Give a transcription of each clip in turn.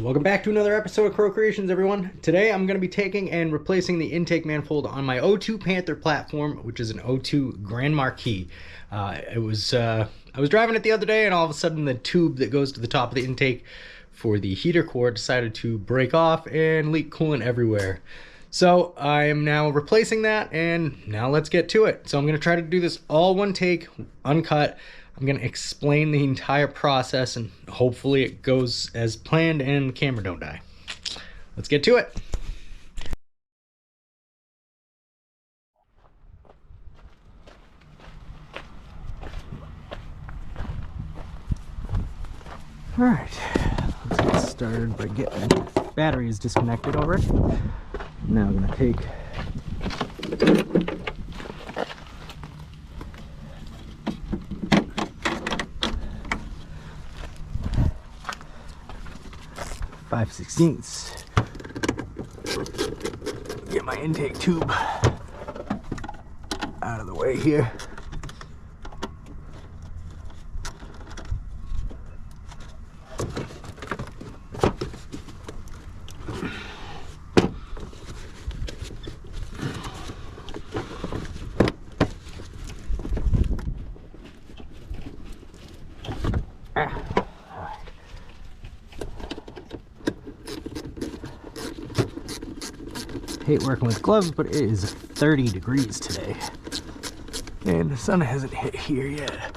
Welcome back to another episode of Crow Creations, everyone. Today I'm going to be taking and replacing the intake manifold on my O2 Panther platform, which is an O2 Grand Marquis. I was driving it the other day, and all of a sudden the tube that goes to the top of the intake for the heater core decided to break off and leak coolant everywhere. So I am now replacing that, and now let's get to it. So I'm going to try to do this all one take, uncut. I'm going to explain the entire process, and hopefully it goes as planned and the camera don't die. Let's get to it. All right, let's get started by getting the batteries disconnected already. Now I'm going to take .5/16. Get my intake tube out of the way here. Hate working with gloves, but it is 30 degrees today, and the sun hasn't hit here yet.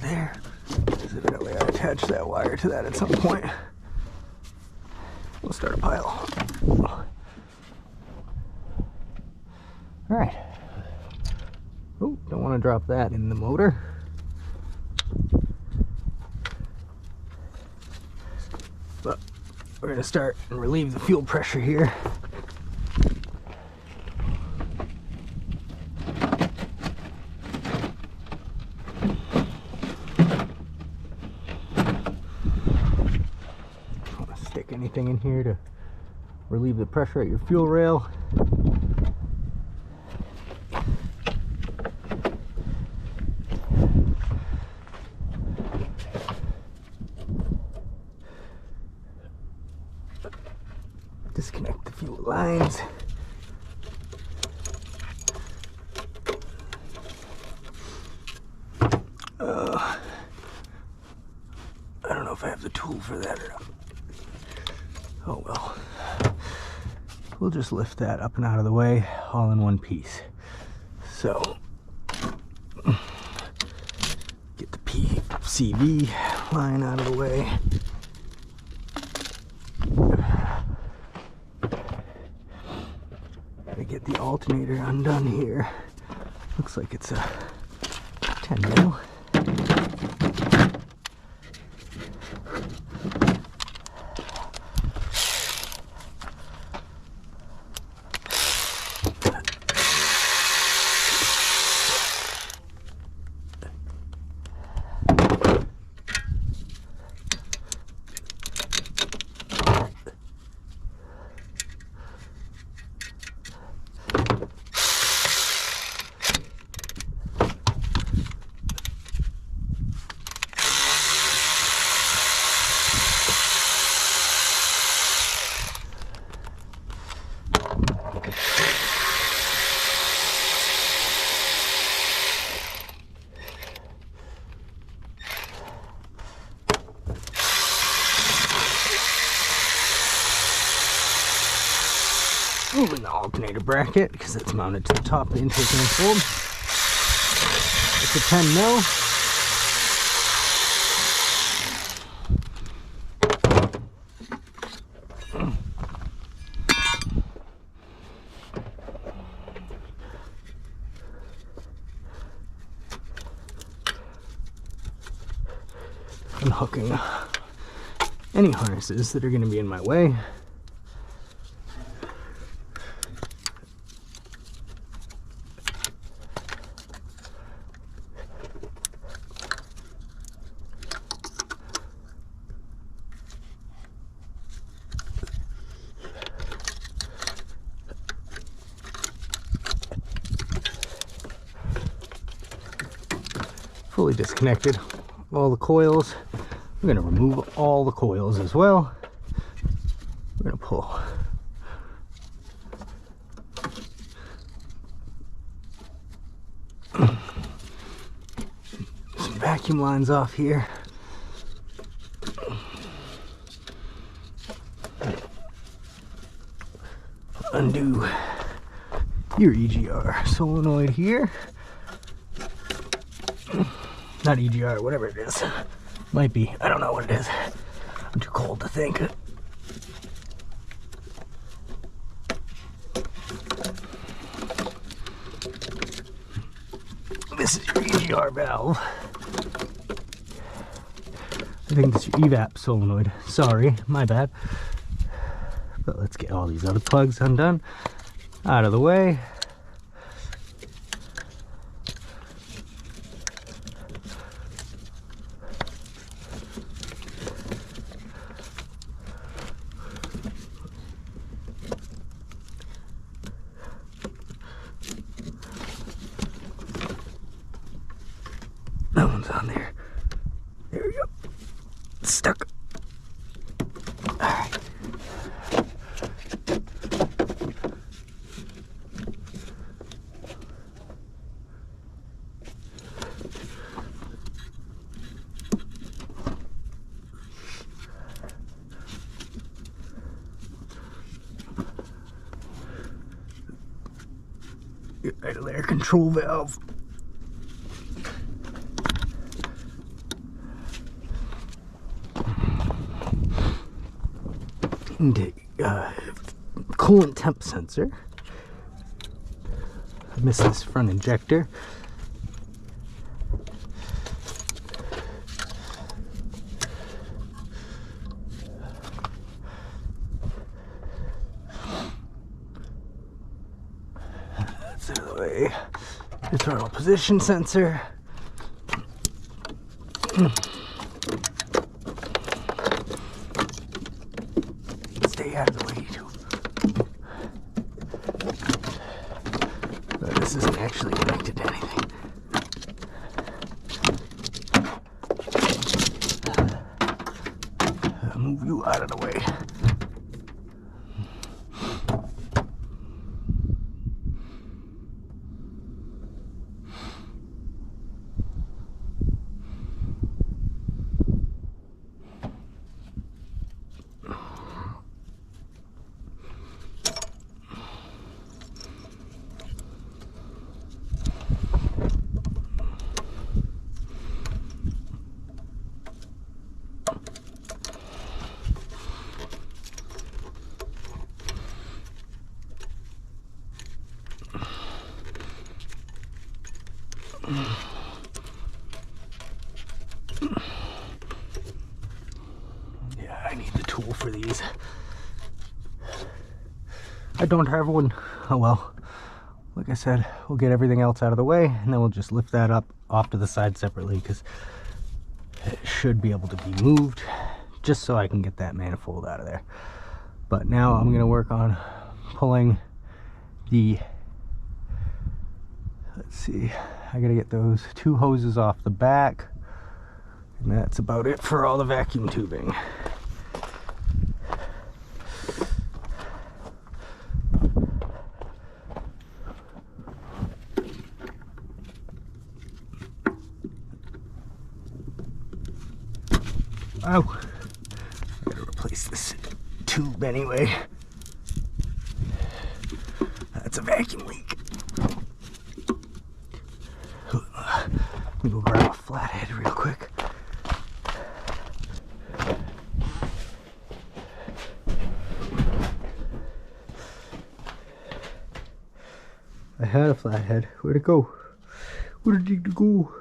There. Evidently I attached that wire to that at some point. We'll start a pile. Alright. Oh, don't want to drop that in the motor. But we're going to start and relieve the fuel pressure here. Anything in here to relieve the pressure at your fuel rail. Disconnect the fuel lines. I don't know if I have the tool for that or not. Oh well, we'll just lift that up and out of the way all in one piece. So, get the PCV line out of the way. Gotta get the alternator undone here. Looks like it's a 10 mil. Moving the alternator bracket because it's mounted to the top of the intake manifold. It's a 10 mil. hooking any harnesses that are going to be in my way. Fully disconnected all the coils. I'm going to remove all the coils as well. We're going to pull some vacuum lines off here. Undo your EGR solenoid here. Not EGR, whatever it is. Might be. I don't know what it is. I'm too cold to think. This is your EGR valve. I think this is your evap solenoid. Sorry, my bad. But let's get all these other plugs undone, out of the way. That one's on there. There we go. It's stuck. Alright. Get idle air control valve. Coolant temp sensor. I missed this front injector. That's out of the way. The throttle position sensor. Stay out of the way too. But this isn't actually connected to anything. I'll move you out of the way. Yeah, I need the tool for these. I don't have one. Oh well. Like I said, we'll get everything else out of the way and then we'll just lift that up off to the side separately because it should be able to be moved just so I can get that manifold out of there. But now I'm going to work on pulling the, let's see, I got to get those two hoses off the back, and that's about it for all the vacuum tubing. Oh, I gotta replace this tube anyway. That's a vacuum leak. Let me go grab a flathead real quick. I had a flathead. Where'd it go? Where did it go?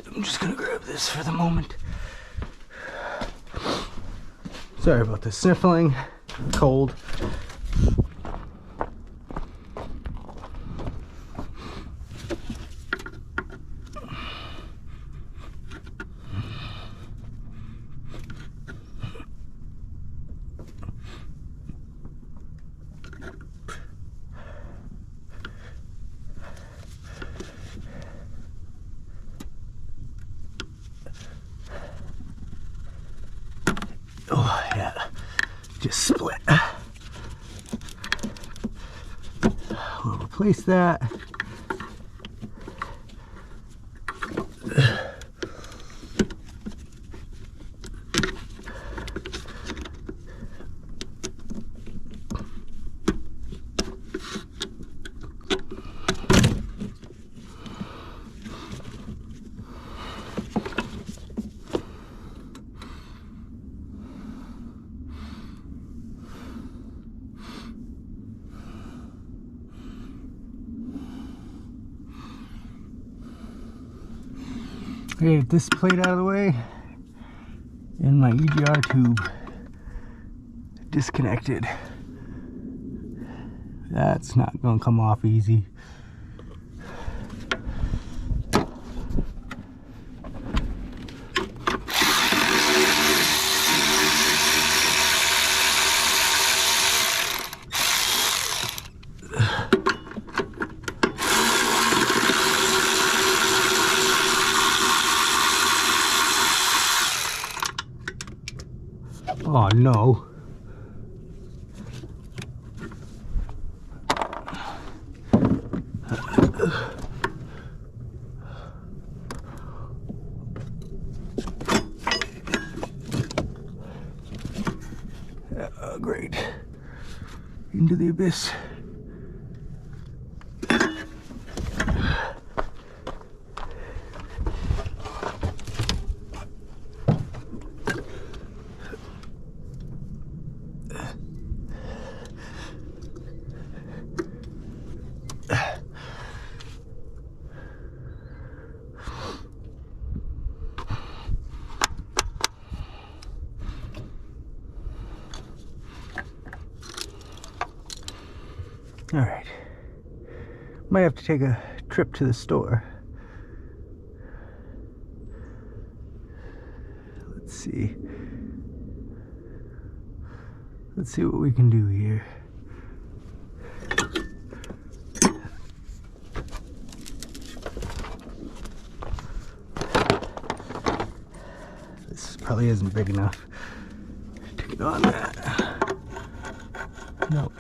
I'm just gonna grab this for the moment. Sorry about the sniffling, cold. Oh yeah, just split. We'll replace that. Okay, get this plate out of the way, and my EGR tube disconnected. That's not going to come off easy. Oh no. Great. Into the abyss. All right, might have to take a trip to the store. Let's see what we can do here. This probably isn't big enough to get on that. Nope.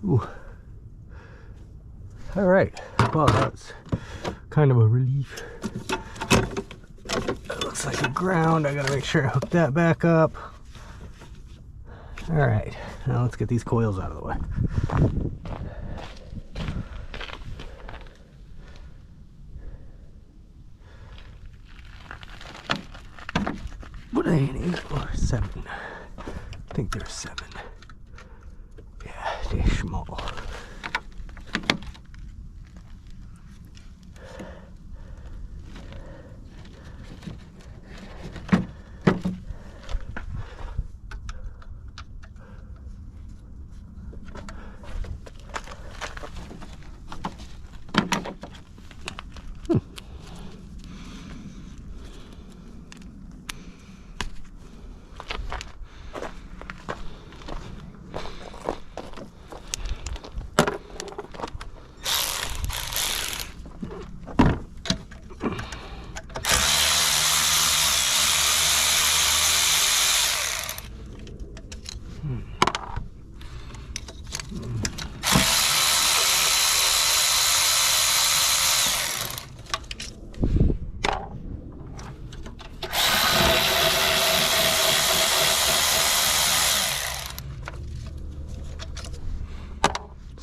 Ooh. All right, well, that's kind of a relief. That looks like a ground. I gotta make sure I hook that back up. All right, now let's get these coils out of the way. What are they in 8 or 7? I think they're 7. Yeah, they're small.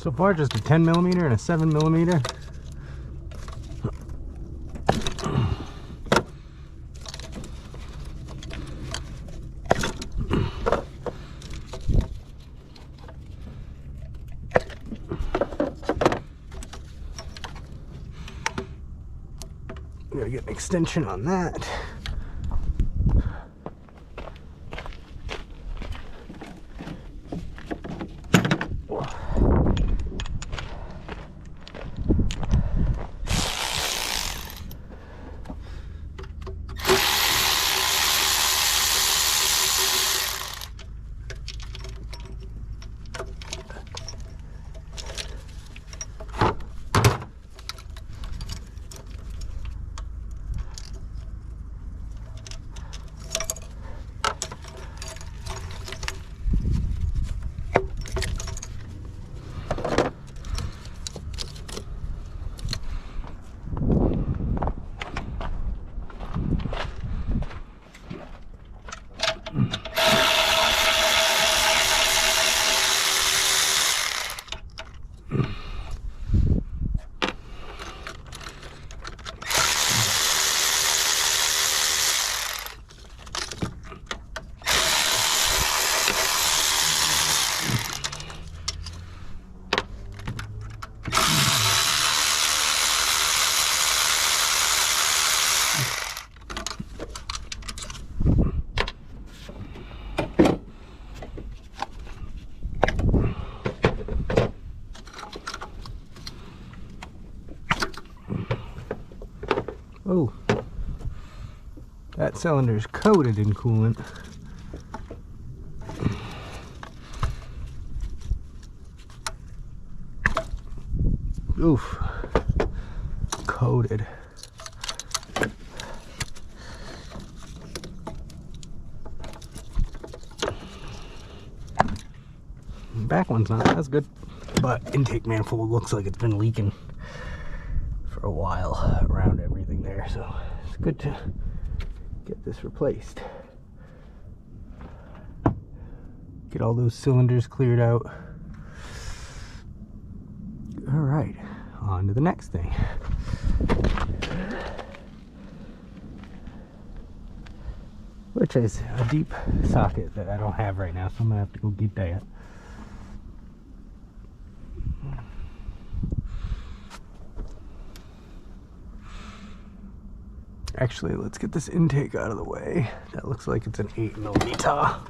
So far just a 10mm and a 7mm. Gotta get an extension on that. Oh, that cylinder is coated in coolant. Oof, coated. Back one's not, that's good. But intake manifold looks like it's been leaking for a while around everything there, so it's good to get this replaced. Get all those cylinders cleared out. All right, on to the next thing. Which is a deep socket that I don't have right now, so I'm gonna have to go get that. Actually, let's get this intake out of the way. That looks like it's an 8mm.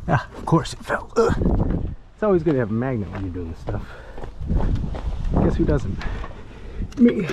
Ah, of course it fell. Ugh. It's always good to have a magnet when you're doing this stuff. Guess who doesn't? Me.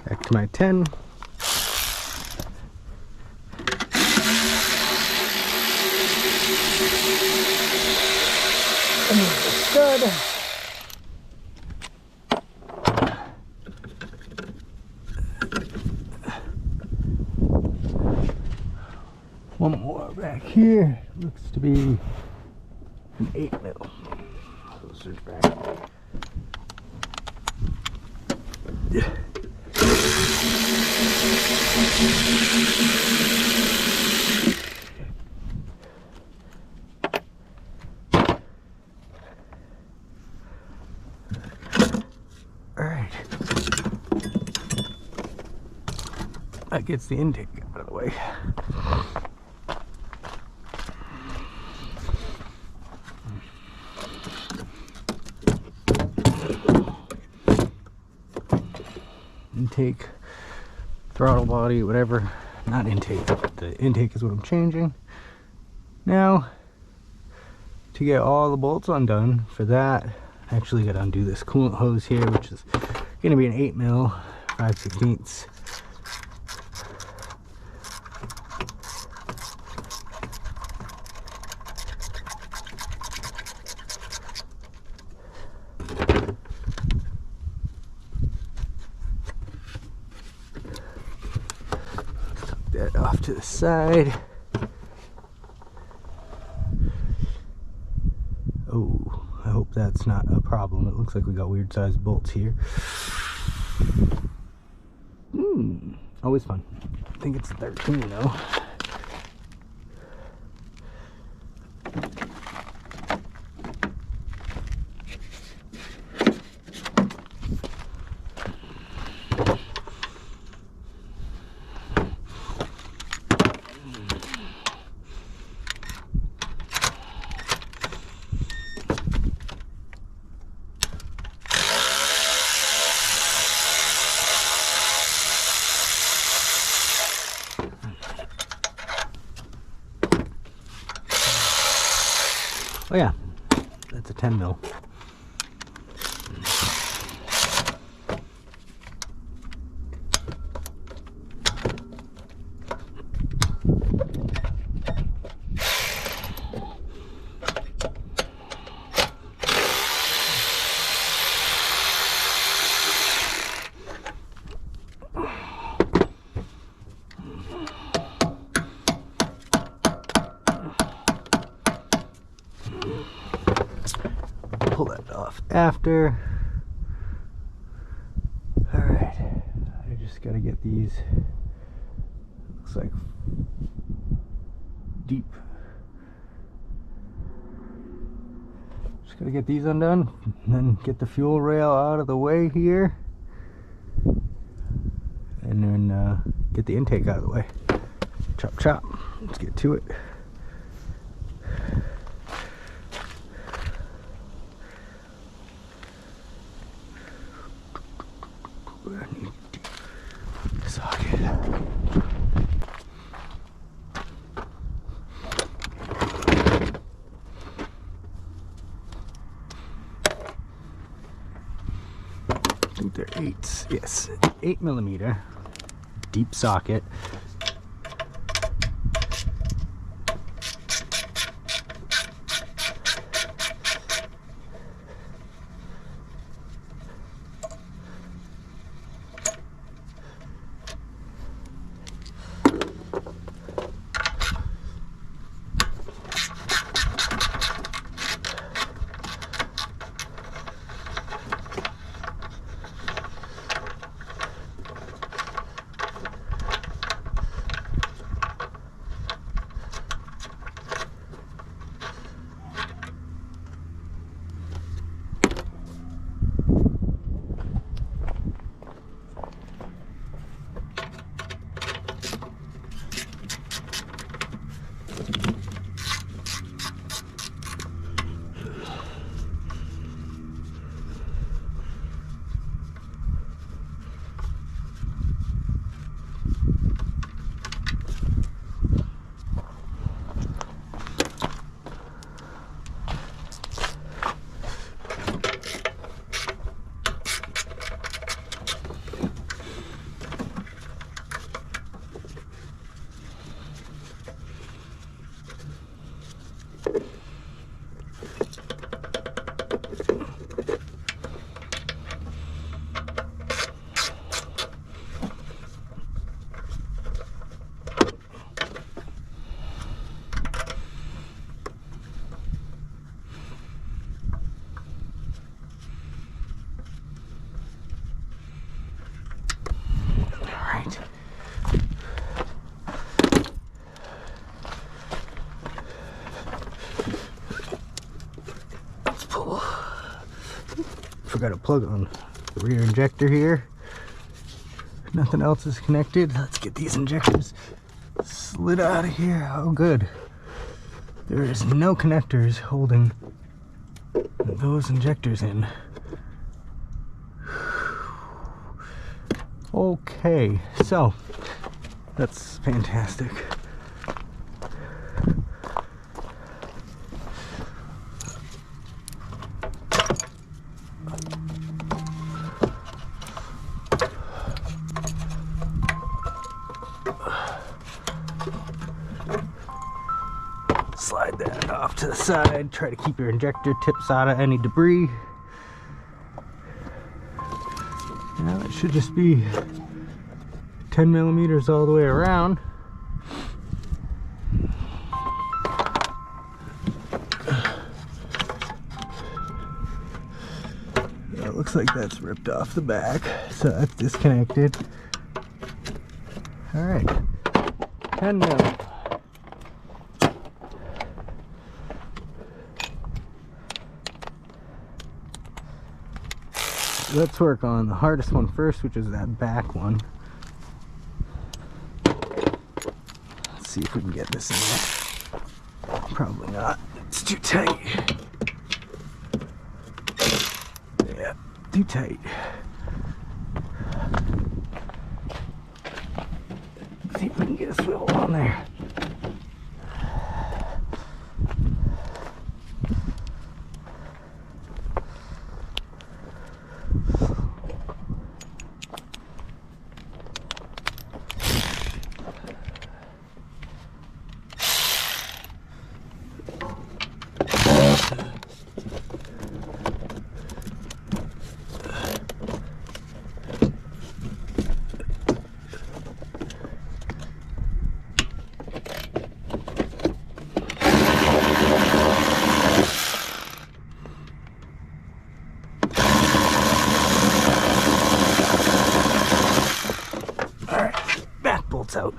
Back to my 10. Good. One more back here. Looks to be an 8mm. So search back. Yeah. Alright. That gets the intake out of the way. Intake, throttle body, whatever. Not intake, but the intake is what I'm changing. Now, to get all the bolts undone, for that, I actually got to undo this coolant hose here, which is going to be an 8 mil, 5/16. Tuck that off to the side. Oh, I hope that's not a problem. It looks like we got weird sized bolts here. Always fun. I think it's 13 though. Oh yeah, that's a 10 mil. Pull that off after. All right, I just got to get these, looks like deep. Just got to get these undone and then get the fuel rail out of the way here, and then get the intake out of the way. Chop chop, let's get to it. Socket. I think they're 8s. Yes, 8 millimeter deep socket. cool. Forgot to plug on the rear injector here. Nothing else is connected. Let's get these injectors slid out of here. Oh, good. There is no connectors holding those injectors in. Okay, so that's fantastic. Slide that off to the side. Try to keep your injector tips out of any debris. Now it should just be 10 millimeters all the way around. It looks like that's ripped off the back, so that's disconnected. All right, 10 mil. Let's work on the hardest one first, which is that back one. Let's see if we can get this in there. Probably not. It's too tight. Yeah, too tight. Let's see if we can get a swivel on there. Out.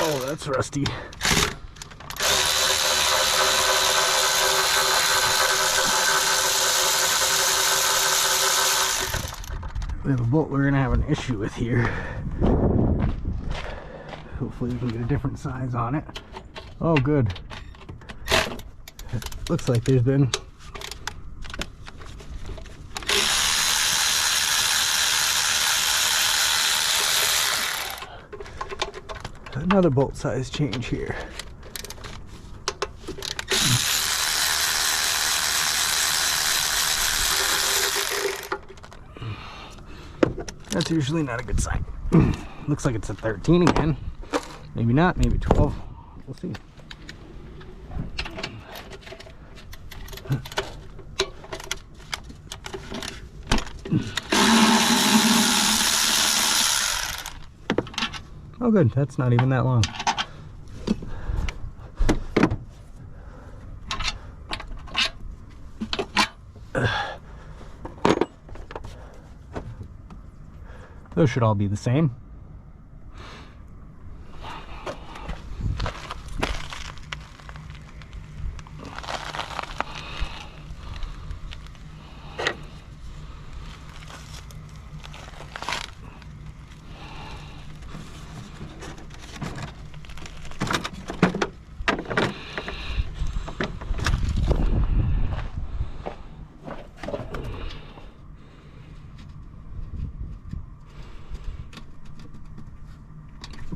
Oh, that's rusty. We have a bolt we're gonna have an issue with here. Hopefully we can get a different size on it. Oh, good. It looks like there's been another bolt size change here. That's usually not a good sign. Looks like it's a 13 again. Maybe not, maybe 12. We'll see. Oh good, that's not even that long. Those should all be the same.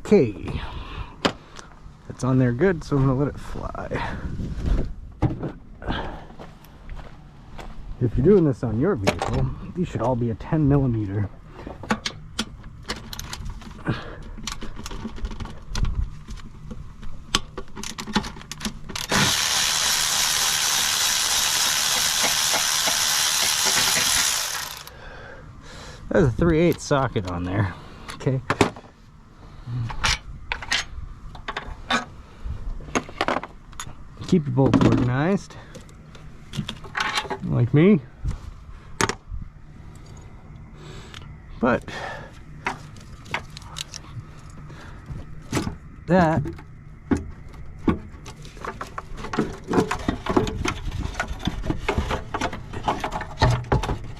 Okay, it's on there good, so I'm gonna let it fly. If you're doing this on your vehicle, these should all be a 10 millimeter. There's a 3/8 socket on there. Okay. Keep your bolts organized, like me. But that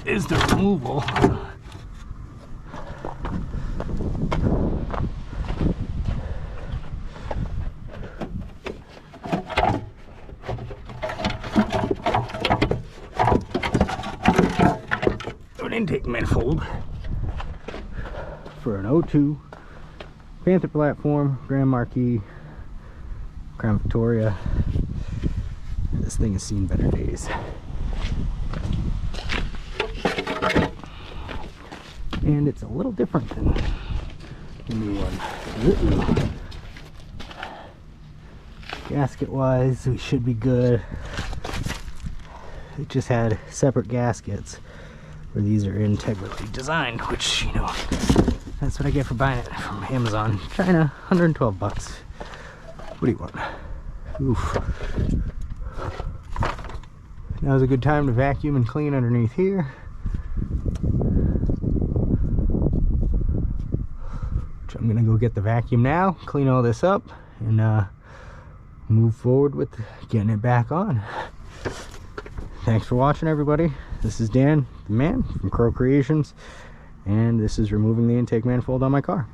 is the removal. An intake manifold for an 02 Panther platform, Grand Marquis, Crown Victoria. This thing has seen better days. And it's a little different than the new one. Gasket wise, we should be good. It just had separate gaskets where these are integrally designed, which, you know, that's what I get for buying it from Amazon. China, 112 bucks. What do you want? Oof. Now's a good time to vacuum and clean underneath here. Which I'm gonna go get the vacuum now, clean all this up, and move forward with getting it back on. Thanks for watching, everybody. This is Dan, the man from Crow Creations, and this is removing the intake manifold on my car.